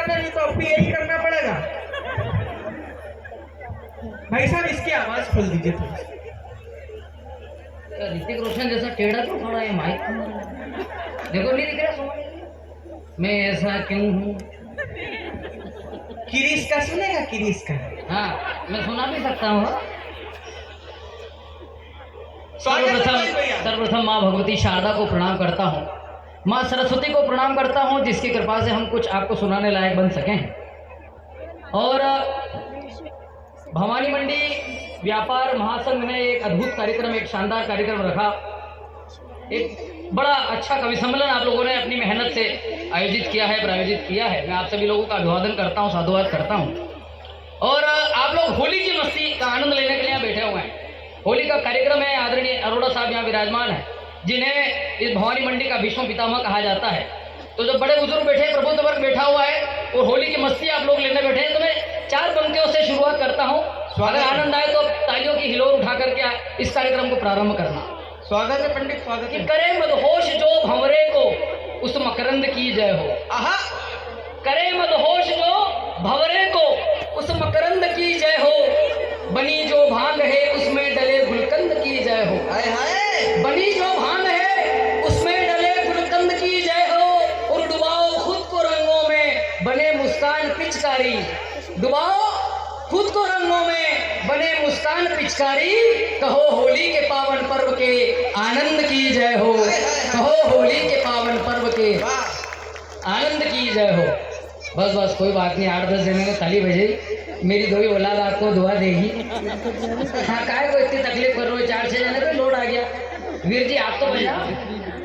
आता नहीं तो अब भी यही करना पड़ेगा। भाई साहब इसकी आवाज खोल दीजिए थोड़ी। ऋतिक रोशन जैसा टेढ़ा क्यों खड़ा है माइक? देखो नहीं दिख रहा सोने? मैं ऐसा क्यों हूँ? किरीस का सुनेगा, किरीस का। हाँ, मैं सुना भी सकता हूँ। स्वागत है भाई भैया। सर्वप्रथम माँ भगवती शारदा को प्रणाम करता हूँ, माँ सरस्वती को प्रणाम करता हूँ, जिसकी कृपा से हम कुछ आपको सुनाने लायक बन सकें। और भवानी मंडी व्यापार महासंघ ने एक अद्भुत कार्यक्रम, एक शानदार कार्यक्रम रखा। एक बड़ा अच्छा कवि सम्मेलन आप लोगों ने अपनी मेहनत से आयोजित किया है, प्रायोजित किया है। मैं आप सभी लोगों का अभिवादन करता हूँ, साधुवाद करता हूँ। और आप लोग होली की मस्ती का आनंद लेने के लिए यहाँ बैठे हुए हैं। होली का कार्यक्रम है। आदरणीय अरोड़ा साहब यहाँ विराजमान है, जिन्हें इस भवानी मंडी का भीष्म पितामह कहा जाता है। तो जो बड़े बुजुर्ग बैठे, प्रबुद्ध वर्ग बैठा हुआ है और होली की मस्ती आप लोग लेने बैठे हैं, तो मैं 4 पंक्तियों से शुरुआत करता हूँ। अगर आनंद आए तो तालियों की हिलोर उठा करके इस कार्यक्रम को प्रारंभ करना। स्वागत है पंडित, स्वागत है। करे मदहोश जो भंवरे को उस मकरंद की जय हो। आहा, करे मदहोश जो भंवरे को उस मकरंद की जय हो। बनी जो भांग है उसमें डले गुलकंद की जय हो। हाय हाय। बनी जो भांग है उसमें डले गुलकंद की जय हो। और डुबाओ खुद को रंगों में बने मुस्कान पिचकारी। डुबाओ खुद को रंगों में बने मुस्कान पिचकारी। कहो होली के पावन पर्व के आनंद की जय हो। कहो होली के पावन पर्व के आनंद की जय हो। बस बस कोई बात नहीं, 8-10 जने में ताली बजेगी, मेरी 2 ही औलाद आपको दुआ देगी। हाँ, काय को इतनी तकलीफ कर रहे हो? 4-6 जने पे लोड आ गया। वीर जी आप तो बजा,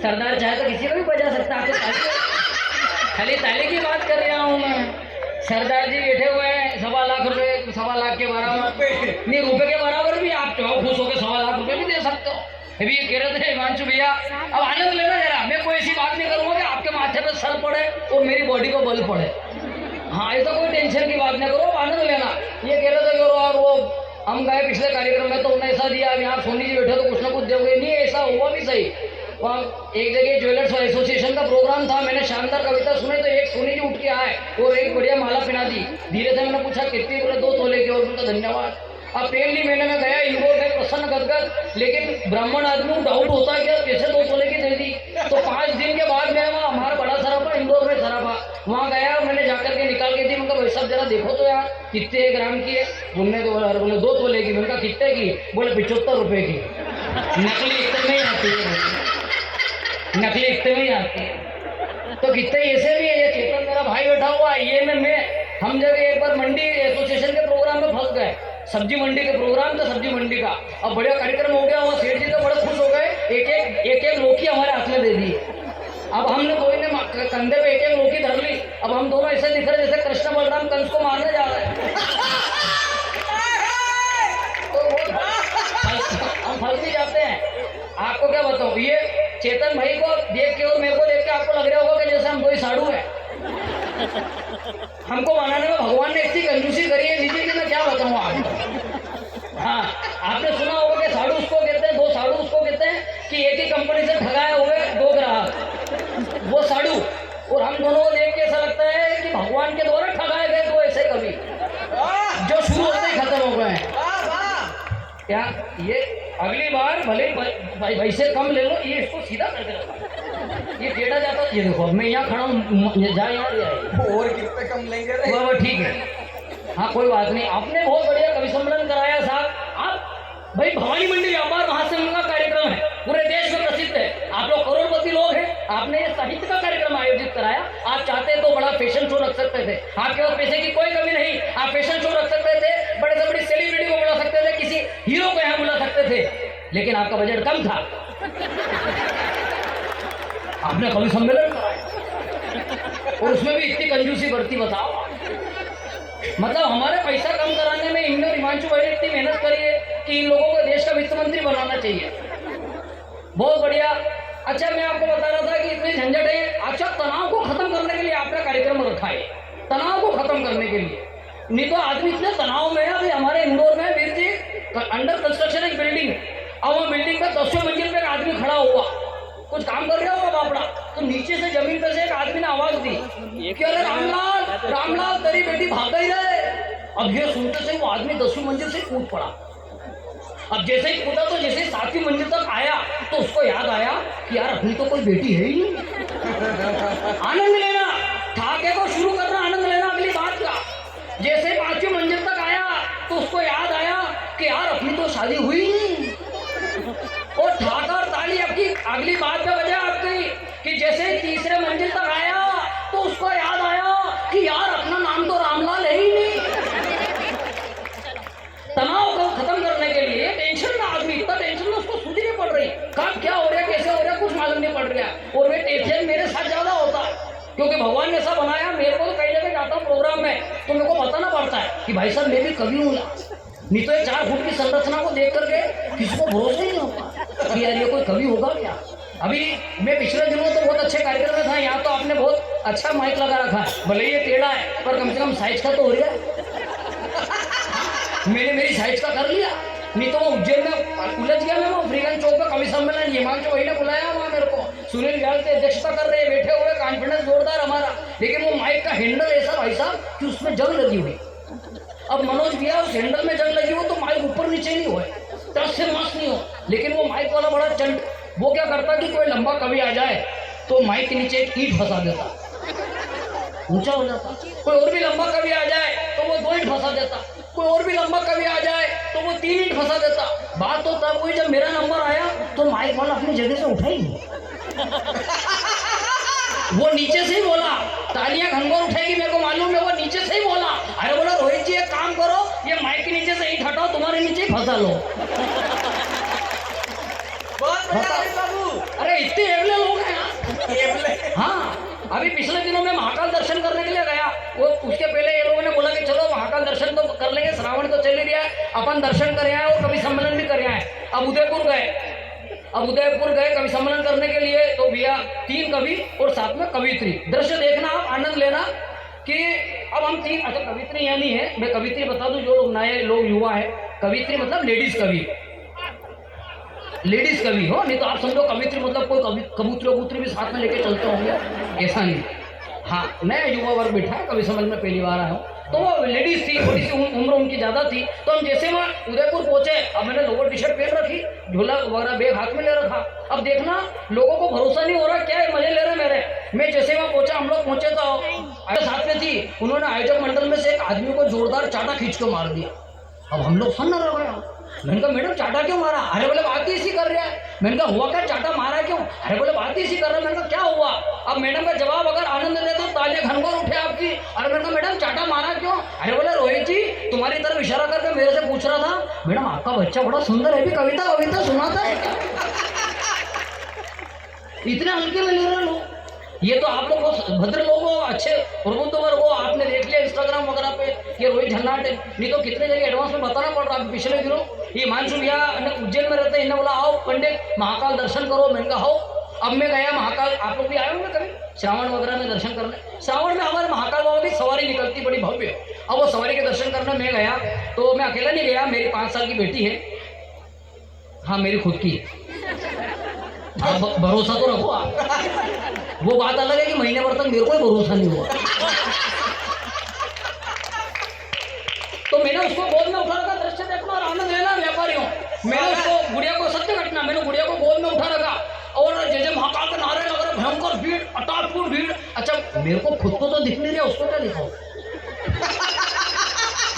सरदार चाहे तो किसी को भी बजा सकता है। आपको खाली ताली की बात कर रहा हूँ मैं। सरदार जी बैठे हुए हैं, 1.25 लाख रुपए, 1.25 लाख के बराबर नहीं, रुपए के बराबर भी आप चाहो खुश होकर 1.25 लाख रुपए भी दे सकते हो। अभी ये कह रहे थे हिमांशु भैया, अब आनंद लेना जरा। मैं कोई ऐसी बात नहीं करूंगा कि आपके माथे पे सर पड़े और मेरी बॉडी को बल पड़े। हाँ, ऐसा कोई टेंशन की बात नहीं करो, आनंद लेना। ये कह रहे थे कि और वो हम गए पिछले कार्यक्रम में तो उन्हें ऐसा दिया, अब यहाँ सोनी जी बैठे तो कुछ ना कुछ दोगे। नहीं, ऐसा हुआ भी सही। वहाँ एक जगह ज्वेलर्स एसोसिएशन का प्रोग्राम था, मैंने शानदार कविता सुनी तो एक सोनी जी उठ के आए और एक बढ़िया माला पहना दी। धीरे से मैंने पूछा कितनी, बोले 2 तोले की। और उनका धन्यवाद। अब पहन ली मैंने, मैं गया इंदौर में प्रसन्न गदगद, लेकिन ब्राह्मण आदमी को डाउट होता है कि कैसे 2 तोले की दे दी। तो 5 दिन के बाद मैं वहाँ, हमारा बड़ा सराफा इंदौर में सराफा, वहाँ गया, मैंने जाकर के निकाल के दी। उनका भाई साहब जरा देखो तो यार कितने ग्राम की है। उनने तो बोले 2 तोले की। उनका कितने की? बोले 75 रुपए की। नकली इतने में ही आती है, नकली इतने में ही आती है। तो कितने ऐसे भी है। ये चेतन मेरा भाई बैठा हुआ है, ये मैं हम जब एक बार मंडी एसोसिएशन के प्रोग्राम में फंस गए। सब्जी मंडी के प्रोग्राम था, सब्जी मंडी का। अब बढ़िया कार्यक्रम हो गया, वहाँ सेठ जी तो बड़े खुश हो गए। एक लौकी हमारे हाथ में दे दी। अब हमने कोई ने कंधे पे एक लौकी धर ली। अब हम दोनों ऐसे दिख रहे जैसे कृष्ण बलराम कंस को मारने जा रहे हैं। तो हम फंस भी जाते हैं। आपको क्या बताऊं, ये चेतन भाई को देख के और मेरे को देख के आपको लग रहा होगा कि जैसे हम 2 ही साड़ू हैं। हमको बनाने में भगवान ने इतनी कंजूसी करी है नीचे की, मैं क्या बताऊं आपको। हाँ, आपने सुना होगा कि साड़ू उसको कहते हैं, 2 साड़ू उसको कहते हैं कि एक ही कंपनी से ठगाए हुए 2 ग्राहक, वो साड़ू। और हम दोनों को देख के ऐसा लगता है कि भगवान के द्वारा ठगाए गए 2 ऐसे कभी, जो शुरू होते ही खत्म हो गए हैं। क्या ये अगली बार भले भाई से कम ले लो, ये इसको सीधा करके रखो। ये टेढ़ा जाता है। ये देखो मैं यहाँ खड़ा हूँ, जा यहाँ और कितने कम लेंगे रे? वो ठीक है। हाँ, कोई बात नहीं। आपने बहुत बढ़िया कवि सम्मेलन कराया साहब। आप भाई भवानी मंडी व्यापार महासंघ का कार्यक्रम है, पूरे देश में प्रसिद्ध है। आप लोग करोड़पति लोग हैं, आपने ये साहित्य का कार्यक्रम आयोजित कराया। आप चाहते तो बड़ा फैशन शो रख सकते थे, आपके पास पैसे की कोई कमी नहीं। आप फैशन शो रख सकते थे, बड़े से बड़ी सेलिब्रिटी को बुला सकते थे, किसी हीरो को यहाँ बुला सकते थे, लेकिन आपका बजट कम था। आपने कवि सम्मेलन कराया और उसमें भी इतनी कंजूसी बरती। बताओ, मतलब हमारे पैसा कम कराने में इनमें हिमांशु भाई ने इतनी मेहनत करी है कि इन लोगों को देश का वित्त मंत्री बनाना चाहिए। बहुत बढ़िया। अच्छा, मैं आपको बता रहा था कि इतनी झंझट है। अच्छा, तनाव को खत्म करने के लिए आपने कार्यक्रम रखा है, तनाव को खत्म करने के लिए। नहीं तो आदमी इतने तनाव में है। अभी हमारे इंदौर में वीर जी अंडर कंस्ट्रक्शन एक बिल्डिंग, अब वो बिल्डिंग पे 10वें मंजिल पे एक आदमी खड़ा हुआ, कुछ काम कर रहा होगा बापड़ा, तो नीचे से जमीन पे से एक आदमी ने आवाज दी कि अरे रामलाल रामलाल तेरी बेटी भाग गई रहे। अब ये सुनते से वो आदमी 10वीं मंजिल से कूद पड़ा। अब जैसे ही कूदा तो जैसे ही 7वीं मंजिल तक आया तो उसको याद आया कि यार अपनी तो कोई बेटी है ही नहीं। आनंद लेना, ठाके को शुरू करना, आनंद लेना अगली बात का। जैसे 5वीं मंजिल तक आया तो उसको याद आया कि यार अपनी तो शादी हुई नहीं। और ठाका और ताली आपकी अगली बात पे वजह आपकी कि जैसे ही 3रे मंजिल तक आया तो उसको याद आया कि यार अपना नाम तो रामलाल है ही नहीं। तनाव को खत्म करने के लिए टेंशन में आदमी, इतना टेंशन में उसको सूझ नहीं पड़ रही कब क्या हो रहा है, कैसे हो रहा है, कुछ मालूम नहीं पड़ रहा। और वे टेंशन मेरे साथ ज्यादा होता है क्योंकि भगवान ने ऐसा बनाया। मेरे को तो कई जगह जाता हूँ प्रोग्राम में तो मेरे को बताना पड़ता है कि भाई साहब मैं भी कवि हूँ। नहीं तो ये 4 फुट की संरचना को देख करके किसी को भरोसा ही नहीं होता कि यार ये कोई कवि होगा क्या। अभी मैं पिछले दिनों तो बहुत अच्छे कार्यक्रम में था, यहाँ तो आपने बहुत अच्छा माइक लगा रखा है, भले ये टेढ़ा है पर कम से कम साइज का तो हो रहा है। मैंने मेरी साइज का कर लिया, नहीं तो वो उज्जैन में उलझ गया। मैं वो फ्रीगंज चौक पे कवि सम्मेलन हिमांशु वही ने बुलाया, वहाँ मेरे को सुनील व्याल से अध्यक्षता कर रहे, बैठे हुए, कॉन्फिडेंस जोरदार हमारा। लेकिन वो माइक का हैंडल ऐसा भाई साहब कि उसमें जंग लगी हुई। अब मनोज भैया उस हैंडल में जंग लगी हो तो माइक ऊपर नीचे नहीं हो, टच से मास नहीं हो। लेकिन वो माइक वाला बड़ा चंट, वो क्या करता कि कोई लंबा कवि आ जाए तो माइक के नीचे एक ईंट फंसा देता, ऊंचा हो जाता। कोई और भी लंबा कवि आ जाए तो वो 2 ईंट फंसा देता, कोई और भी लंबा कवि आ जाए तो वो 3 ईंट फंसा देता। बात तो तब हुई जब मेरा नंबर आया तो माइक वाला अपनी जगह से उठा ही नहीं। वो नीचे से ही बोला, तालियां घनघोर उठेगी मेरे को मालूम है, वो नीचे से ही बोला। अरे बोला रोहित जी एक काम करो, ये माइक के नीचे से ईंट हटाओ, तुम्हारे नीचे ही फंसा लो। अरे इतने एवले लोग हैं यार। हाँ, अभी पिछले दिनों में महाकाल दर्शन करने के लिए गया, वो उसके पहले ये लोगों ने बोला कि चलो महाकाल दर्शन तो कर लेंगे, श्रावण तो चल ही रहा है, अपन दर्शन कर आए और कवि सम्मेलन भी कर आए। अब उदयपुर गए कवि सम्मेलन करने के लिए तो भैया 3 कवि और साथ में कवित्री। दृश्य देखना आप, आनंद लेना कि अब हम 3, अच्छा कवित्री यहाँ नहीं है, मैं कवित्री बता दूं जो लोग नए लोग युवा है, कवित्री मतलब लेडीज कवि हो, नहीं तो आप समझो कवित्री मतलब कोई कबूतर भी साथ में लेके चलते होंगे, ऐसा नहीं। हाँ, नया युवा वर्ग बैठा है, कवि सम्मेलन में पहली बार आया हूँ। तो वो लेडीज थी, थोड़ी सी उम्र उनकी ज़्यादा थी। तो हम जैसे वहाँ उदयपुर पहुँचे, अब मैंने लोअर टी शर्ट पहन रखी, झोला वगैरह बैग हाथ में ले रखा। अब देखना लोगों को भरोसा नहीं हो रहा क्या है, मजे ले रहे मेरे। मैं जैसे वहाँ पहुँचा, हम लोग पहुँचे तो अरे साथ में थी, उन्होंने आयोजक मंडल में से एक आदमी को जोरदार चाटा खींच के मार दिया। अब हम लोग सुन रहे हैं, मैंने कहा मैडम चाटा क्यों मारा? अरे बोले बात ही इसी कर रहा है। मैंने कहा हुआ क्या, चाटा मारा क्यों? अरे बोले बात ही इसी कर रहा है। मैंने कहा क्या हुआ? अब मैडम का जवाब अगर आनंद दे तो तालियां घनघोर उठे आपकी। अरे मैंने कहा मैडम चाटा मारा क्यों? अरे बोले रोहित जी तुम्हारी तरफ इशारा करके मेरे से पूछ रहा था, मैडम आपका बच्चा बड़ा सुंदर है, भी कविता सुनाता है क्या? इतने हल्के में ले रहे लोग। ये तो आप लोग भद्र लोग हो, अच्छे प्रबुद्ध वर्ग हो, आपने देख लिया इंस्टाग्राम वगैरह पे ये रोहित झन्नाट है, नहीं तो कितने जगह एडवांस में बताना पड़ रहा है। पिछले दिनों ये हिमांशु भैया उज्जैन में रहते हैं, इन्हें बोला आओ पंडित महाकाल दर्शन करो। मैंने कहा हो। अब मैं गया महाकाल, आप लोग भी आए होंगे कभी श्रावण वगैरह में दर्शन करने। श्रावण में हमारे महाकाल बाबा की सवारी निकलती बड़ी भव्य। अब वो सवारी के दर्शन करने मैं गया तो मैं अकेला नहीं गया, मेरी 5 साल की बेटी है, हाँ मेरी खुद की। हाँ भरोसा तो रखो आप। वो बात अलग है कि महीने भर तक मेरे को भरोसा नहीं हुआ। तो मैंने उसको गोद में उठा रखा, दृश्य देखना और आनंद लेना व्यापारियों। मैंने उसको गुड़िया को, सत्य घटना, मैंने गुड़िया को गोद में उठा रखा और जैसे महाकाल के नारे लग रहे, भयंकर भीड़, अटाटपूर्ण भीड़। अच्छा मेरे को खुद को तो दिख नहीं रहा, उसको क्या दिखाओ?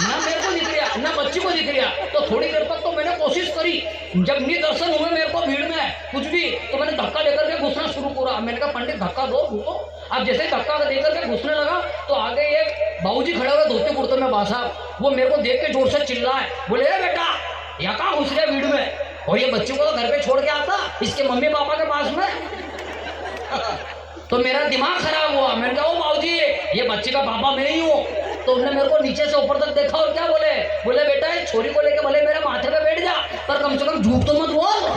ना मेरे को दिख रहा ना बच्ची को दिख रहा। तो थोड़ी देर तक तो मैंने कोशिश करी, जब नहीं दर्शन हुए मेरे को भीड़ में कुछ भी, तो मैंने धक्का देकर के घुसना शुरू करा। मैंने कहा पंडित धक्का दो घुसो। अब जैसे धक्का देकर के घुसने लगा तो आगे एक बाबूजी खड़े हुए धोते कुर्ते में बासा, वो मेरे को देख के जोर से चिल्लाए, बोले बेटा यहाँ कहाँ घुस गया भीड़ में? और ये बच्चों को तो घर पे छोड़ के आता इसके मम्मी पापा के पास में। तो मेरा दिमाग खराब हुआ। मैंने कहा ओ बाबूजी ये बच्चे का पापा मैं ही हूँ। तो उन्होंने मेरे को नीचे से ऊपर तक देखा और क्या बोले बेटा इस छोरी को लेके भले मेरे माथे पे बैठ जा, पर कम से कम झूठ तो मत बोल।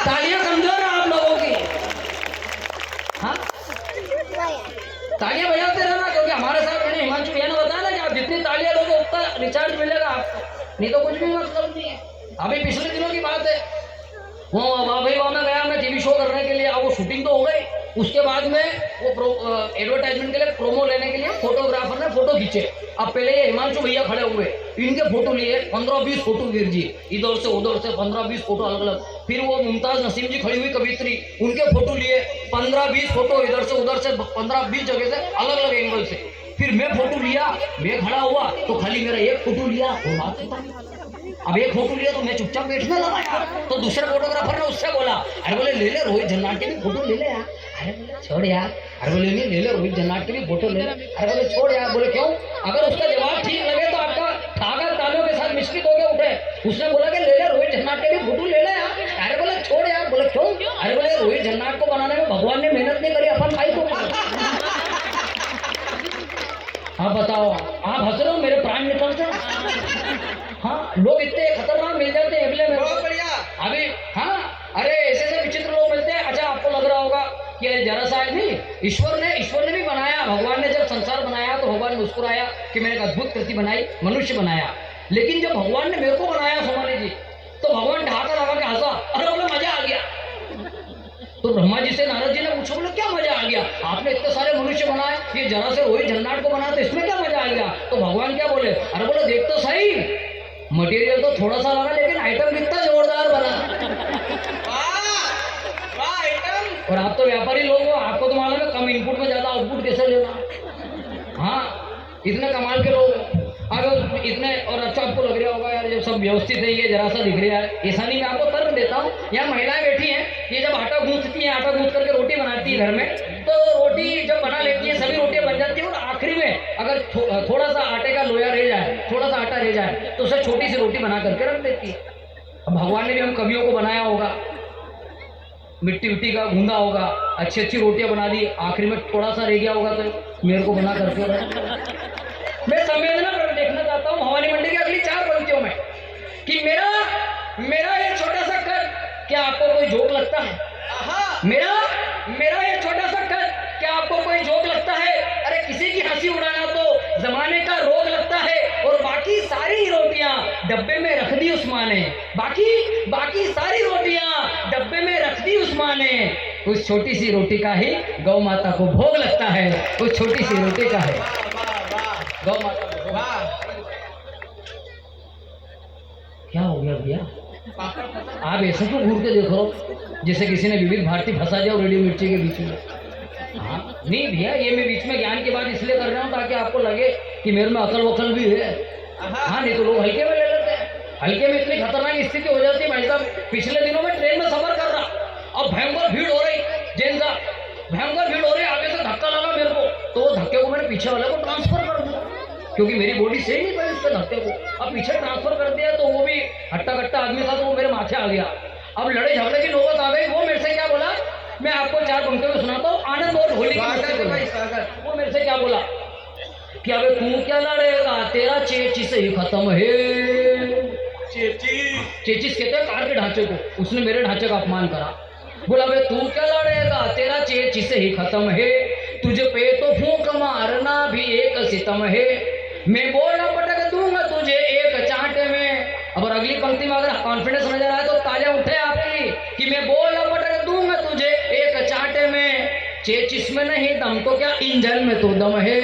तालियां कमजोर है आप लोगों की, हाँ तालियां बजाते रहना, क्योंकि हमारे साथ मैंने हिमांशु भैया ने बताया ना कि आप जितनी तालियां दोगे उतना रिचार्ज मिलेगा आपको, नहीं तो कुछ भी मतलब नहीं है। अभी पिछले दिनों की बात है, वहाँ में गया मैं टीवी शो करने के लिए। अब वो शूटिंग तो हो गई, उसके बाद में वो एडवर्टाइजमेंट के लिए प्रोमो लेने के लिए फोटोग्राफ नीचे। अब पहले ये हिमांशु भैया खड़े हुए, इनके फोटो लिए 15-20 फोटो वीर जी, इधर से उधर से 15-20 फोटो अलग अलग। फिर वो मुमताज नसीम जी खड़ी हुई कवित्री, उनके फोटो लिए 15-20 फोटो इधर से उधर से 15-20 जगह से अलग अलग एंगल से। फिर मैं फोटो लिया, मैं खड़ा हुआ तो खाली मेरा एक फोटो लिया और बात खत्म। अब एक फोटो लिया तो मैं चुपचाप बैठने लगा यार। तो दूसरे फोटोग्राफर ने उससे बोला, अरे बोले ले ले रोहित जन्नाट के भी फोटो ले ले यार। अरे बोले छोड़ यार, अरे बोले नहीं ले ले रोहित जन्नाट के भी फोटो ले ले। अरे बोले छोड़ यार, बोले क्यों? अगर उसका जवाब ठीक लगे तो आपका ठाकर तालियों के साथ मिश्रित होकर उठे। उसने बोला कि ले ले रोहित जन्नाट के भी फोटो ले ले यार। अरे बोले छोड़ यार, बोले क्यों? अरे बोले रोहित जन्नाट को बनाने में भगवान ने मेहनत नहीं करी, अपन खाई तो। आप बताओ, आप हंस रहे हो, मेरे प्राण निकल जाए। हाँ, लोग इतने खतरनाक मिल जाते हैं अगले में। बहुत बढ़िया। अभी हाँ, अरे ऐसे विचित्र लोग मिलते हैं। अच्छा, आपको लग रहा होगा कि अरे जरा सा नहीं, ईश्वर ने भी बनाया। भगवान ने जब संसार बनाया तो भगवान मुस्कुराया कि मैंने एक अद्भुत कृति बनाई, मनुष्य बनाया। लेकिन जब भगवान ने मेरे को बनाया सोमानी जी, तो भगवान ढाका लगा के हंसा। अरे बोले मजा आ गया। तो ब्रह्मा जी से नारद जी ने पूछा, बोले क्या मजा आ गया? आपने इतने सारे मनुष्य बनाए, ये जरा से रोहित जन्नाट को बनाया तो इसमें क्या मजा आ गया? तो भगवान क्या बोले? अरे बोले देख तो सही, मटेरियल तो थोड़ा सा लगा लेकिन आइटम कितना जोरदार बना। वाह आइटम। और आप तो व्यापारी लोग हो, आपको तो मालूम है कम इनपुट में ज्यादा आउटपुट कैसे लेना। हाँ, इतने कमाल के लोग हो। अगर इतने और अच्छा आपको लग रहा होगा यार, जब सब व्यवस्थित है, ये जरा सा दिख रहा है, ऐसा नहीं। मैं आपको तर्क देता हूँ, यहाँ महिलाएं बैठी हैं, ये जब आटा गूंथती हैं, आटा गूंथ करके रोटी बनाती है घर में, तो रोटी जब बना लेती है, सभी रोटियां बन जाती है, और आखिरी में अगर थोड़ा सा आटे का लोया रह जाए, थोड़ा सा आटा रह जाए, तो उसे छोटी सी रोटी बना करके रख देती है। अब भगवान ने भी हम कवियों को बनाया होगा, मिट्टी मिट्टी का गूंदा होगा, अच्छी अच्छी रोटियां बना दी, आखिरी में थोड़ा सा रह गया होगा तो मेरे को बना करके। मैं संवेदना पर देखना चाहता हूँ भवानी मंडी की अगली 4 पंक्तियों में कि मेरा ये छोटा सा कद, क्या आपको कोई जोक लगता है? मेरा ये छोटा सा कद, क्या आपको कोई जोक लगता है? अरे किसी की हंसी उड़ाना तो जमाने का रोग लगता है। और बाकी सारी रोटियां डब्बे में रख दी उस माँ ने, बाकी सारी रोटियां डब्बे में रख दी उस माँ ने। उस छोटी सी रोटी का ही गौ माता को भोग लगता है, उस छोटी सी रोटी का है गौ माता को। क्या हो गया भैया? आप ऐसा क्यों घूर के देखो जैसे किसी ने विविध भारती फंसा दिया रेडियो मिर्ची के बीच में? हाँ नहीं भैया, ये मैं बीच में ज्ञान की बात इसलिए कर रहा हूँ ताकि आपको लगे कि मेरे में अकल वकल भी है। हाँ, नहीं तो लोग हल्के में ले लेते हैं। हल्के में इतनी खतरनाक स्थिति हो जाती है भाई साहब। पिछले दिनों में ट्रेन में सफर कर रहा, अब भयंकर भीड़ हो रही, जैन साहब भयंकर भीड़ हो रही, आगे से धक्का लगा मेरे को, तो वो धक्के को मैंने पीछे वाले को ट्रांसफर कर दिया, क्योंकि मेरी बॉडी सही नहीं पाई उसके धक्के को। अब पीछे ट्रांसफर कर दिया तो वो भी हट्टा कट्टा आदमी था, तो वो मेरे माथे आ गया। अब लड़े झगड़े की नौबत आ गई। वो मेरे से क्या बोला, मैं आपको 4 पंक्तियों में सुनाता हूँ। आनंद और ढोली वो मेरे से क्या बोला कि अबे तू क्या लड़ेगा, तेरा चेचिस ही खत्म है। चेचिस कहते हैं कार के ढांचे को, उसने मेरे ढांचे का अपमान करा। बोला बे तू क्या लड़ेगा, तेरा चेचिस ही खत्म है, तुझे पे तो फूंक मारना भी एक सितम है, मैं बोला पटक दूंगा तुझे एक चांटे में। अब अगली पंक्ति में अगर कॉन्फिडेंस नजर आए तो तालियां उठे आपकी कि मैं बोला पटक दूंगा तुझे एक चांटे में। चेचिस में नहीं दम तो क्या इंजन में तो दम है,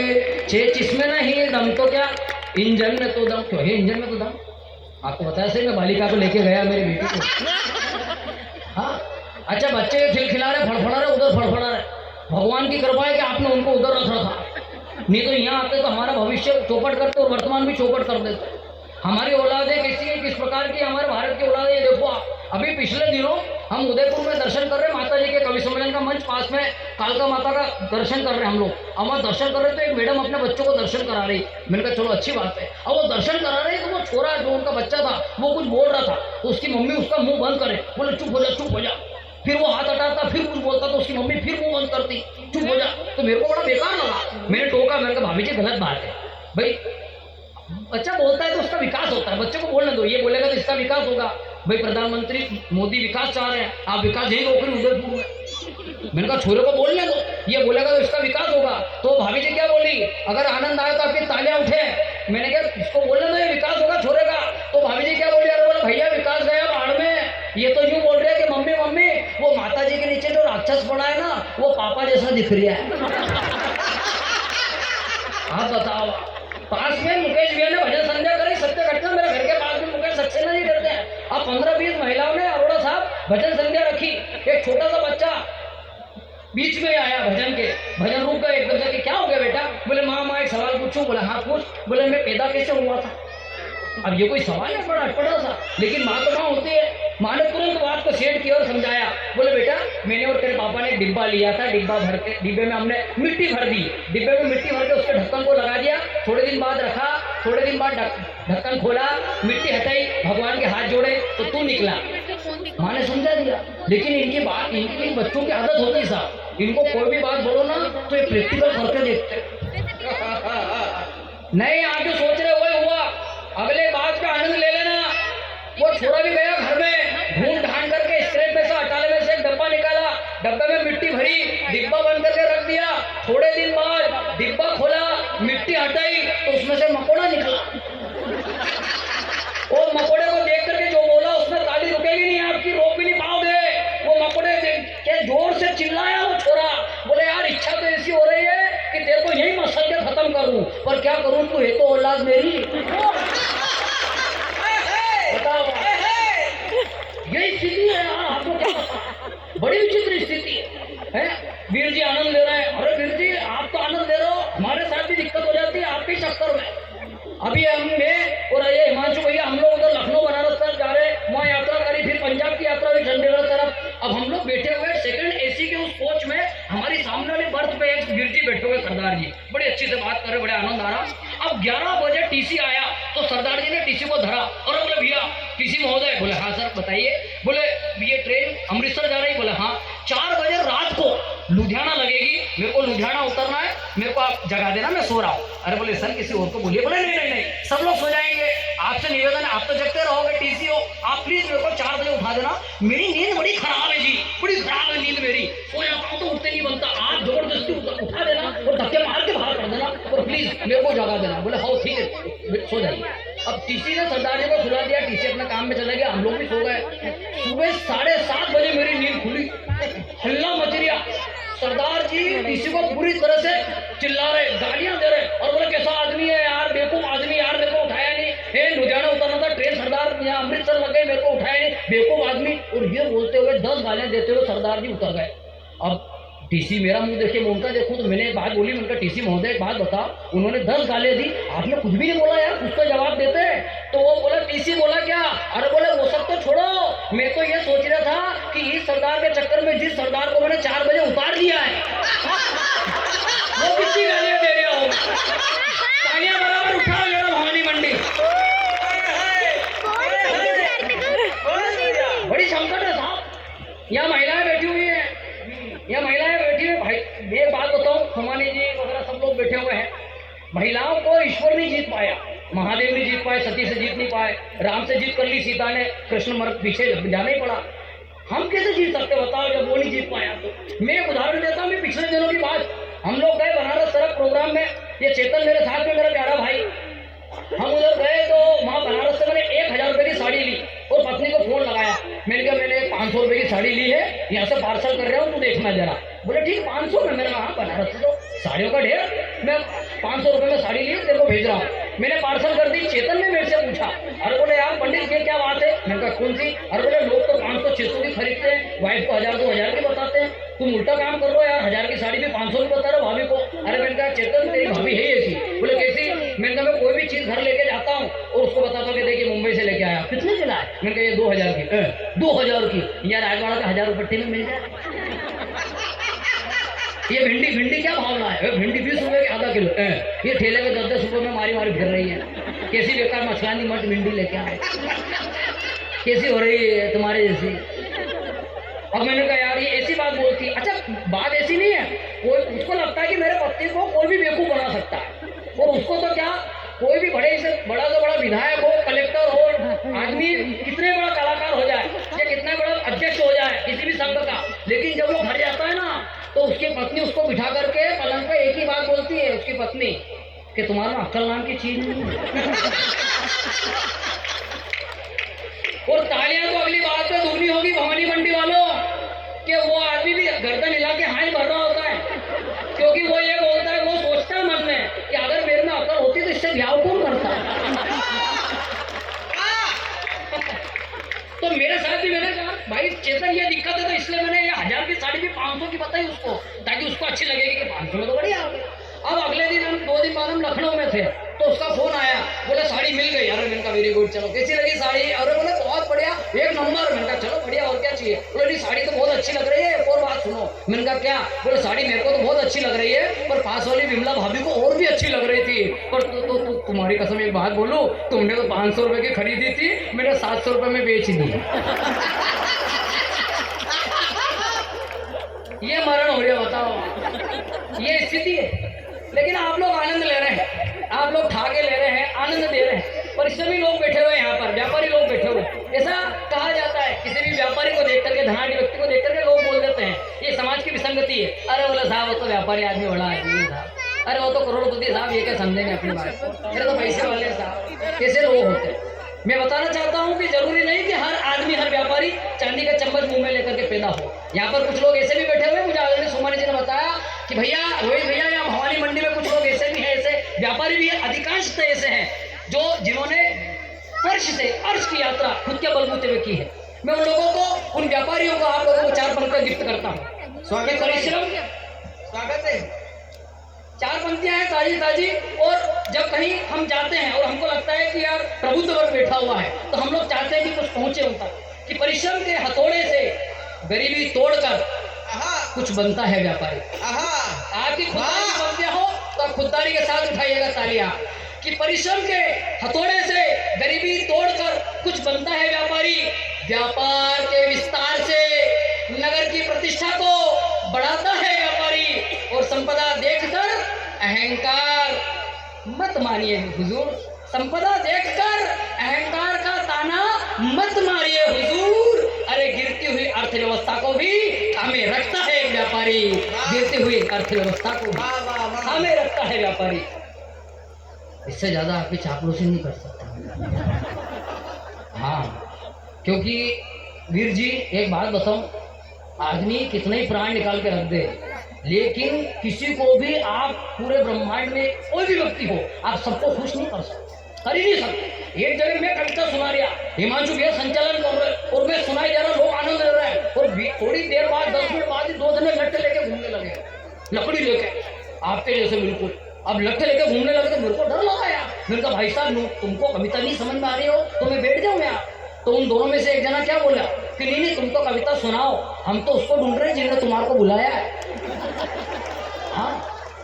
चेचिस में नहीं दम तो क्या इंजन में तो दम। क्यों है इंजन में तो दम? आपको बताया सही, मैं बालिका को लेके गया मेरी बेटी को। हाँ अच्छा, बच्चे खिलखिला रहे, फड़फड़ा रहे, उधर फड़फड़ा रहे। भगवान की कृपा है कि आपने उनको उधर रखा था, नहीं तो यहाँ आते तो हमारा भविष्य चौपट करते और वर्तमान भी चौपट कर देते। हमारी औलादें कैसी है, किस प्रकार की हमारे भारत की औलादें, देखो आप। अभी पिछले दिनों हम उदयपुर में दर्शन कर रहे, माता जी के कवि सम्मेलन का मंच पास में कालका माता का दर्शन कर रहे हम लोग। अब वहाँ दर्शन कर रहे तो एक मैडम अपने बच्चों को दर्शन करा रही। मैंने कहा चलो अच्छी बात है। अब वो दर्शन करा रही तो वो छोरा जो उनका बच्चा था वो कुछ बोल रहा था, तो उसकी मम्मी उसका मुंह बंद करे, बोले चुप हो जा चुप हो जा। फिर वो हाथ हटाता, फिर कुछ बोलता तो उसकी मम्मी फिर मुंह बंद करती, चुप हो जा। तो मेरे को बड़ा बेकार लगा, मैंने टोका, मैंने कहा भाभी जी गलत बात है भाई, बच्चा बोलता है तो उसका विकास होता है, बच्चे को बोलने दो, ये बोलेगा तो इसका विकास होगा। भाई प्रधानमंत्री मोदी विकास चाह रहे हैं, आप विकास यही रोक रहे उदयपुर में। मैंने कहा छोरे को बोलने दो, ये बोलेगा तो इसका विकास होगा। तो भाभी जी क्या बोली, अगर आनंद आए तो आपकी तालियां उठे। मैंने कहा इसको बोलने दो, ये विकास होगा छोरे का। तो भाभी जी क्या बोली, अरे बोला भैया विकास गया बाढ़ में, ये तो यूं बोल रहे हैं कि मम्मी मम्मी वो माता जी के नीचे जो राक्षस पड़ा है ना वो पापा जैसा दिख रहा है। आप बताओ, पास में मुकेश भैया ने भजन संध्या करी, सत्य घटना। मेरे घर के पास में मुकेश सक्सेना नहीं करते हैं। अब 15-20 महिलाओं ने अरोड़ा साहब भजन संध्या रखी। एक छोटा सा बच्चा बीच में आया भजन के, भजन रुक गए एकदम से कि क्या हो गया बेटा? बोले माँ एक सवाल पूछूं? बोले हाँ पूछ। बोले मैं पैदा कैसे हुआ था? अब ये कोई सवाल है बड़ा अटपटा सा, लेकिन माँ तो माँ होती है। माँ ने तुरंत बात को सेट किया और समझाया। बोले बेटा मैंने और तेरे पापा ने एक डिब्बा लिया था, डिब्बा भर के डिब्बे में हमने मिट्टी भर दी, डिब्बे में मिट्टी भर के उसके ढक्कन को लगा दिया। थोड़े दिन बाद रखा, थोड़े दिन बाद ढक्कन खोला, मिट्टी हटाई, भगवान के हाथ जोड़े तो तू निकला। माँ ने समझा दिया। लेकिन इनकी बात, इनकी बच्चों की आदत होती साहब, इनको कोई भी बात बोलो ना तो ये प्रैक्टिकल करके देखते नहीं। आप जो सोच रहे वही हुआ, अगले बात का आनंद ले लेना। वो छोरा भी गया घर में, ढूंढ ढांड करके स्क्रैप में से हटाने में से एक डब्बा निकाला, डब्बे में मिट्टी भरी, डिब्बा बंद करके रख दिया। थोड़े दिन बाद डिब्बा खोला, मिट्टी हटाई तो उसमें से मकोड़ा निकला। और मकोड़े को देख करके जो बोला उसमें ताली रुकेगी नहीं आपकी, रोक भी नहीं पाओगे। वो मकोड़े के जोर से चिल्लाया वो छोरा। बोले यार इच्छा तो ऐसी हो रही है कि तेरे को यही मसल के खत्म करूं, पर क्या करूं, तू है तो औलाद मेरी। बताओ यही स्थिति है यार, आपको क्या पता? बड़ी विचित्र स्थिति है। वीर जी आनंद ले रहे हैं। अरे वीर जी आप तो आनंद ले रहे हो, हमारे साथ भी दिक्कत हो जाती है आपके चक्कर में। अभी हमने और ये हिमांशु भैया हम लोग उधर लखनऊ बनारस तरफ जा रहे हैं, वहाँ यात्रा करी, फिर पंजाब की यात्रा हुई चंडीगढ़ तरफ। अब हम लोग बैठे हुए सेकंड एसी के उस कोच में, हमारी सामने वाली बर्थ पे एक वीर जी बैठे हुए, सरदार जी बड़े अच्छे से बात कर रहे, बड़े आनंद आ रहा। अब 11 बजे टीसी आया तो सरदार जी ने टीसी को धरा और बोले भैया टीसी महोदय। बोले हाँ सर बताइए। बोले ये ट्रेन अमृतसर जा रही? बोले हाँ। 4 बजे रात को लुधियाना लगेगी, मेरे को लुधियाना उतरना है, मेरे को आप जगा देना, मैं सो रहा हूँ। अरे बोले सर किसी और को बोलिए। बोले नहीं नहीं नहीं सब लोग सो जाएंगे, आपसे निवेदन है, आप तो जगते रहोगे, टीसी हो, आप प्लीज मेरे को 4 बजे उठा देना। मेरी नींद बड़ी खराब है जी, बड़ी खराब है नींद मेरी, सो जाता हूँ तो उठते नहीं बनता, आप जबरदस्ती उठा देना और धक्के मार के बाहर कर देना और प्लीज मेरे को जगा देना। बोले हाँ ठीक है सो जाइए। अब टीसी ने सरदार जी को सुला दिया, टीसी अपने काम में चला गया, हम लोग भी सो गए। सुबह 7:30 बजे मेरी नींद खुली, हल्ला मच गया। सरदार जी टीसी को पूरी तरह से चिल्ला रहे, गालियां दे रहे और बोले कैसा आदमी है यार, बेवकूफ आदमी यार, मेरे को उठाया नहीं, लुधियाना उतरना था, ट्रेन सरदार यहाँ अमृतसर लग गई, मेरे को उठाया नहीं, बेवकूफ आदमी। और ये बोलते हुए 10 गालियां देते हुए सरदार जी उतर गए। अब टीसी मेरा मुंह देखे, मैं उनका देखूं तो मैंने एक बात बोली, उनका टीसी महोदय एक बात बताओ, उन्होंने 10 गालियां दी, आपने कुछ भी नहीं बोला यार, कुछ तो जवाब देते हैं। तो वो बोला टीसी बोला क्या? अरे बोले वो सब तो छोड़ो, मैं तो ये सोच रहा था कि इस सरदार के चक्कर में जिस सरदार को मैंने 4 बजे उतार दिया है वो कितनी गालियां दे रहा हो। तालियां बराबर उठा लेना भवानी मंडी। बड़ी संकट है साहब, यहाँ महिलाएं बैठी हुई है, यहाँ महिलाएं बैठी हुई भाई। एक बात बताऊं, खमानी जी वगैरह सब लोग बैठे हुए हैं, महिलाओं को ईश्वर नहीं जीत पाया, महादेव नहीं जीत पाए, सती से जीत नहीं पाए, राम से जीत कर ली सीता ने, कृष्ण मर पीछे जाना ही पड़ा। हम कैसे जीत सकते बताओ जब वो नहीं जीत पाया तो। मैं एक उदाहरण देता हूँ, मैं पिछले दिनों की बात, हम लोग गए बनारस तरफ प्रोग्राम में, ये चेतन मेरे साथ में, मेरा प्यारा भाई, हम उधर गए तो वहाँ बनारस से मैंने 1000 रुपये की साड़ी ली और पत्नी को फोन लगाया, मैंने कहा मैंने 500 रुपये की साड़ी ली है, यहाँ से पार्सल कर रहा हूँ, तू देखना जरा। बोले ठीक 500 में? मैंने कहा बनारस से तो साड़ियों का ढेर, मैं 500 रुपये में साड़ी ली तेरे को भेज रहा हूँ। मैंने पार्सल कर दी। चेतन ने मेरे से पूछा, अरे बोले यार पंडित ये क्या बात है? मैंने कहा कौन सी? अरे बोले लोग तो 500-600 की खरीदते हैं, वाइफ को 1000-2000 की बताते हैं, तुम उल्टा काम कर रहे हो यार, 1000 की साड़ी भी 500 की बता रहे हो भाभी को। अरे मैंने कहा चेतन तेरी भाभी है ऐसी? बोले कैसी? मैंने कहा मैं कोई भी चीज घर लेके जाता हूँ और उसको बताता हूँ कि देखिए मुंबई से लेके आया, कितने की लाए? मैंने कहा ये 2000 की। 2000 की यार, राजवाड़ा का 1000 रुपये में मिल जाए। ये भिंडी क्या भाव है? भिंडी 20 रुपये की आधा किलो, ये ठेले में 10-10 रुपये में मारी मारी फिर रही है। कैसी बेकार मछलानी मट भिंडी लेके आए, कैसी हो रही है तुम्हारी जैसी। अब मैंने कहा यार ये ऐसी बात बोलती है। अच्छा बात ऐसी नहीं है, कोई उसको लगता है कि मेरे पति को कोई भी बेवकूफ बना सकता है, और उसको तो क्या कोई भी बड़े से बड़ा विधायक हो, कलेक्टर हो, आदमी कितने बड़ा कलाकार हो जाए या कितना बड़ा अध्यक्ष हो जाए किसी भी संघ का, लेकिन जब वो घर जाता है ना तो उसकी पत्नी उसको बिठा करके पलंग पे एक ही बात बोलती है, उसकी पत्नी, कि तुम्हारा अक्ल नाम की चीज नहीं है। और तालियां तो अगली बात पे दुगनी होगी भवानी मंडी वालों, कि वो आदमी भी गर्दन हिला के हाथ भर रहा होता है, क्योंकि वो ये बोलता है, वो सोचता है मन में कि अगर मेरे में अकल होती तो इससे से ब्याह कौन करता है? तो मेरे साथ भी मैंने कहा भाई चेतन ये दिक्कत है, तो इसलिए मैंने ये 1000 की साड़ी भी 500 की बताई उसको, ताकि उसको अच्छी लगेगी कि 500 में तो बढ़िया हो गया। अब अगले दिन हम 2 दिन बाद हम लखनऊ में थे, तो उसका फोन आया, बोले साड़ी मिल गई। अरे मैंने कहा वेरी गुड, चलो कैसी लगी साड़ी? अरे बोले बहुत बढ़िया, 1 नंबर। मैंने कहा चलो बढ़िया, और क्या चाहिए? बोले नहीं साड़ी तो बहुत अच्छी लग रही है, एक और बात सुनो। मैंने कहा क्या? बोले साड़ी मेरे को तो बहुत अच्छी लग रही है, पर पास वाली विमला भाभी को और भी अच्छी लग रही थी। पर तो तुम्हारी कसम एक बात बोलूं, तुमने तो 500 रुपए की खरीदी थी, मैंने 700 रुपए में बेच दी। ये मरण हो रहा, बताओ, ये स्थिति है। लेकिन आप लोग आनंद ले रहे हैं, आप लोग ठाके ले रहे हैं, आनंद दे रहे हैं। परिश्रमी लोग बैठे हुए यहाँ पर, व्यापारी लोग बैठे हुए। ऐसा कहा जाता है, किसी भी व्यापारी को देख करके, धनाढ़ी व्यक्ति को देख करके लोग बोल देते हैं ये समाज की विसंगति है। अरे बोला साहब वो तो व्यापारी आदमी, बड़ा आदमी है साहब, अरे वो तो करोड़पति साहब, ये क्या समझेंगे अपनी बात को, अरे तो पैसे वाले साहब। कैसे लोग होते हैं? मैं बताना चाहता हूँ कि जरूरी नहीं कि हर आदमी, हर व्यापारी चांदी का चम्मच मुंह में लेकर के पैदा हो। यहाँ पर कुछ लोग ऐसे भी बैठे हुए, मुझे आदरणीय सोमानी जी ने बताया कि भैया रोहित भैया, या भवानी मंडी में कुछ लोग ऐसे भी हैं, ऐसे व्यापारी भी है, अधिकांशतः ऐसे हैं जो जिन्होंने फर्श से अर्श की यात्रा खुद के बलबूते में की है। मैं उन लोगों को, उन व्यापारियों को, आप लोगों को 4 पंक्तियां गिफ्ट करता हूँ। स्वागत परिश्रम, स्वागत है। 4 पंक्तियां हैं ताजी ताजी। और जब कहीं हम जाते हैं और हमको लगता है कि यार प्रबुद्ध वर्ग बैठा हुआ है, तो हम लोग चाहते हैं कि कुछ पहुंचे उन तक, कि परिश्रम के हथौड़े से गरीबी तोड़कर कुछ बनता है व्यापारी। आपकी खुददारी की पंक्तियां हो तो आप खुददारी के साथ उठाइएगा तालियां, कि परिश्रम के हथौड़े से गरीबी तोड़कर कुछ बनता है व्यापारी। व्यापार के विस्तार से नगर की प्रतिष्ठा को बढ़ाता है व्यापारी। और संपदा देखकर अहंकार मत मानिए हुजूर, संपदा देखकर अहंकार का ताना मत मारिए हुजूर। अरे गिरती हुई अर्थव्यवस्था को भी थामे रखता है एक व्यापारी, गिरती हुई अर्थव्यवस्था को भी थामे रखता है व्यापारी। इससे ज्यादा आपकी चापलूसी नहीं कर सकता। हाँ, क्योंकि वीर जी एक बात बताऊं, आदमी कितने ही प्राण निकाल के रख दे, लेकिन किसी को भी आप पूरे ब्रह्मांड में कोई भी व्यक्ति हो, आप सबको खुश नहीं कर सकते, कर ही नहीं सकते। एक जगह मैं कविता सुना रहा, हिमांशु भैया संचालन कर रहे और मैं सुनाई जा रहा, लोग आनंद ले रहे हैं, और थोड़ी देर बाद 10 मिनट बाद ही 2 जने लट्ठे लेके घूमने लगे, लकड़ी लेके, आपके जैसे बिल्कुल। अब लट्ठे लेके घूमने लगे तो मेरे को डर लगा यार। मेरे कहा भाई साहब तुमको कविता नहीं समझ में आ रही हो तो मैं बैठ जाऊँ यहाँ। तो उन दोनों में से एक जना क्या बोला कि नहीं तुम तो कविता सुनाओ, हम तो उसको ढूंढ रहे हैं जिन्होंने तुम्हारे को बुलाया है। हाँ,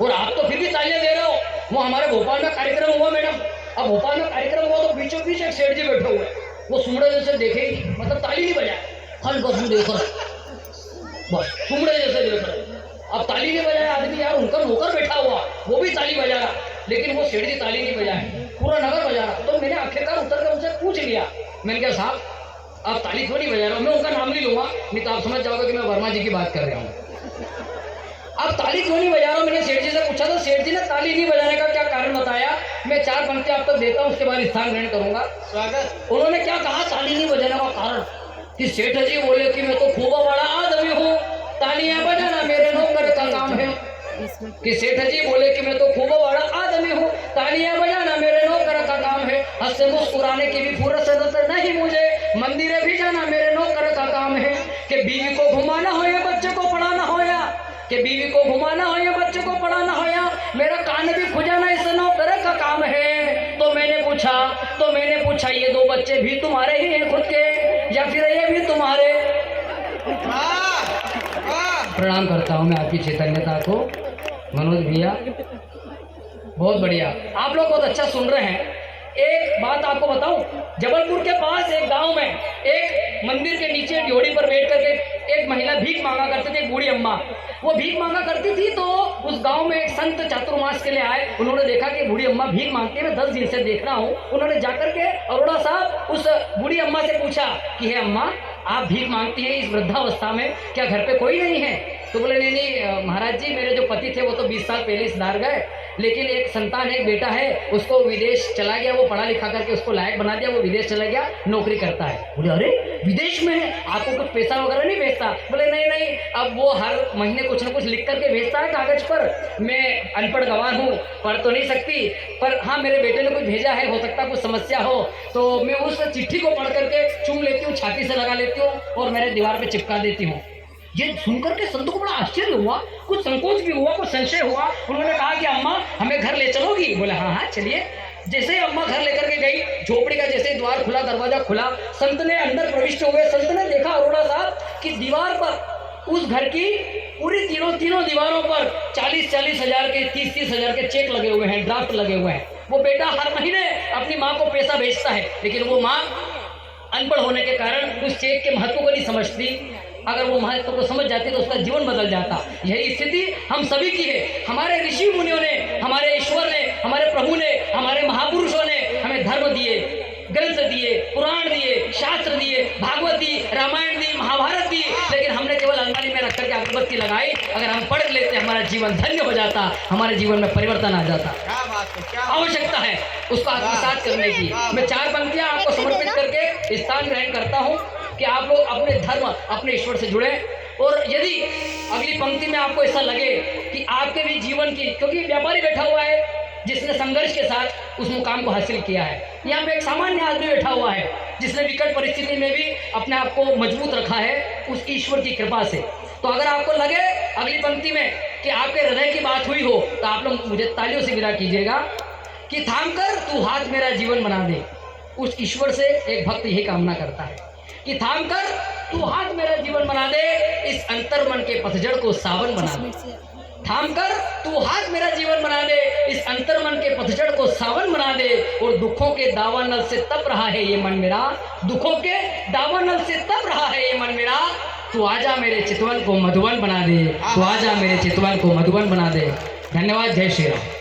और आप तो फिर भी तालियां दे रहे हो। वो हमारे भोपाल में कार्यक्रम हुआ मैडम, अब भोपाल में कार्यक्रम हुआ तो बीचों बीच एक सेठ जी बैठे हुए, वो सुमड़े जैसे देखे, मतलब ताली नहीं बजाए, खाली बस देख रहे, बस सुमड़े जैसे देख रहे। अब ताली नहीं बजाया आदमी, यार उनका नौकर बैठा हुआ वो भी ताली बजा रहा, लेकिन वो सेठ जी ताली नहीं बजाए, पूरा नगर बजा रहा। तो मैंने आखिरकार उतर कर उनसे पूछ लिया, मैंने कहा साहब आप ताली क्यों नहीं बजा रहे हो? मैं उनका नाम नहीं लूंगा, नहीं तो आप समझ जाओगे कि मैं वर्मा जी की बात कर रहा हूँ। आप ताली क्यों नहीं बजा रहे हो? मैंने सेठ जी से पूछा तो सेठ जी ने ताली नहीं बजाने का क्या कारण बताया। मैं 4 पंक्तियां आप तक देता हूँ, उसके बाद स्थान ग्रहण करूंगा। स्वागत। उन्होंने क्या कहा ताली नहीं बजाने का कारण, कि सेठ जी बोले कि मैं तो खूब बड़ा आदमी हूँ, तालियां बजाना मेरे नौकर का काम है। कि सेठ जी बोले कि मैं तो खूब बड़ा आदमी हूँ, तालियां बजाना मेरे नौकर का काम है। हंसते मुस्कुराने की भी फुर्सत नहीं मुझे, मंदिर भी जाना मेरे नौकर का काम है। कि बीवी को घुमाना हो या बच्चे को पढ़ाना हो, या कि बीवी को घुमाना हो या बच्चे को पढ़ाना हो, या मेरा कान भी खुजाना इस नौकर का काम है। तो मैंने पूछा ये 2 बच्चे भी तुम्हारे ही हैं खुद के, या फिर ये भी तुम्हारे? प्रणाम करता हूँ मैं आपकी चैतन्यता को मनोज भैया, बहुत बढ़िया, आप लोग बहुत अच्छा सुन रहे हैं। एक बात आपको बताऊं, जबलपुर के पास एक गांव में एक मंदिर के नीचे ड्योढ़ी पर बैठ करके एक महिला भीख मांगा करती थी, एक बूढ़ी अम्मा। वो भीख मांगा करती थी तो उस गांव में एक संत चातुर्मास के लिए आए। उन्होंने देखा कि बूढ़ी अम्मा भीख मांगती है, मैं 10 दिन से देख रहा हूँ। उन्होंने जाकर के अरोड़ा साहब उस बूढ़ी अम्मा से पूछा कि हे अम्मा, आप भीख मांगती है इस वृद्धावस्था में, क्या घर पे कोई नहीं है? तो बोले नहीं महाराज जी, मेरे जो पति थे वो तो 20 साल पहले सुधार गए, लेकिन एक संतान, एक बेटा है, उसको विदेश चला गया, वो पढ़ा लिखा करके उसको लायक बना दिया, वो विदेश चला गया, नौकरी करता है। बोले अरे विदेश में है, आपको कुछ पैसा वगैरह नहीं भेजता? बोले नहीं नहीं, अब वो हर महीने कुछ ना कुछ लिख करके भेजता है कागज पर। मैं अनपढ़ गवार हूँ, पढ़ तो नहीं सकती, पर हाँ मेरे बेटे ने कुछ भेजा है, हो सकता है कुछ समस्या हो, तो मैं उस चिट्ठी को पढ़ करके चुम लेती हूँ, छाती से लगा लेती हूँ और मेरे दीवार पे चिपका देती हूँ। ये सुनकर के संतों को बड़ा आश्चर्य हुआ, कुछ संकोच भी हुआ, कुछ संशय हुआ। उन्होंने कहा कि अम्मा हमें घर ले चलोगी? बोले हाँ हाँ चलिए। जैसे ही अम्मा घर लेकर के गई, झोपड़ी का जैसे ही द्वार खुला, दरवाजा खुला, संत ने अंदर प्रविष्ट हुए। संत ने देखा अरोड़ा साहब कि दीवार पर, उस घर की पूरी तीनों दीवारों पर 40-40 हजार के, 30-30 हजार के चेक लगे हुए हैं, ड्राफ्ट लगे हुए हैं। वो बेटा हर महीने अपनी माँ को पैसा भेजता है, लेकिन वो माँ अनपढ़ होने के कारण उस चेक के महत्व को नहीं समझती। अगर वो महत्व को समझ जाती तो उसका जीवन बदल जाता। यही स्थिति हम सभी की है। हमारे ऋषि मुनियों ने, हमारे ईश्वर ने, हमारे प्रभु ने, हमारे महापुरुषों ने हमें धर्म दिए, ग्रंथ दिए, पुराण दिए, शास्त्र दिए, भागवत दी, रामायण दी, महाभारत दी, लेकिन हमने केवल अलमारी में रख करके अगरबत्ती लगाई। अगर हम पढ़ लेते हमारा जीवन धन्य हो जाता, हमारे जीवन में परिवर्तन आ जाता। क्या बात है, क्या आवश्यकता है उसको आत्मसात करने की। मैं 4 पंक्तियां आपको समर्पित करके स्थान ग्रहण करता हूं कि आप लोग अपने धर्म, अपने ईश्वर से जुड़े। और यदि अगली पंक्ति में आपको ऐसा लगे कि आपके भी जीवन की, क्योंकि व्यापारी बैठा हुआ है जिसने संघर्ष के साथ उस मुकाम को हासिल किया है, यहाँ पे एक सामान्य आदमी बैठा हुआ है जिसने विकट परिस्थिति में भी अपने आप को मजबूत रखा है उस ईश्वर की कृपा से। तो अगर आपको लगे अगली पंक्ति में कि आपके हृदय की बात हुई हो, तो आप लोग मुझे तालियों से विदा कीजिएगा कि थाम कर तू हाथ मेरा जीवन बना दे। उस ईश्वर से एक भक्त यही कामना करता है कि थाम कर तू हाथ मेरा जीवन बना दे, इस अंतर मन के पतझड़ को सावन बना दे। थाम कर तू हाथ मेरा जीवन बना दे, इस अंतर मन के पतझड़ को सावन बना दे। और दुखों के दावानल से तप रहा है ये मन मेरा, दुखों के दावानल से तप रहा है ये मन मेरा। तू आजा मेरे चितवन को मधुवन बना दे, तू आजा मेरे चितवन को मधुवन बना दे। धन्यवाद। जय श्री राम।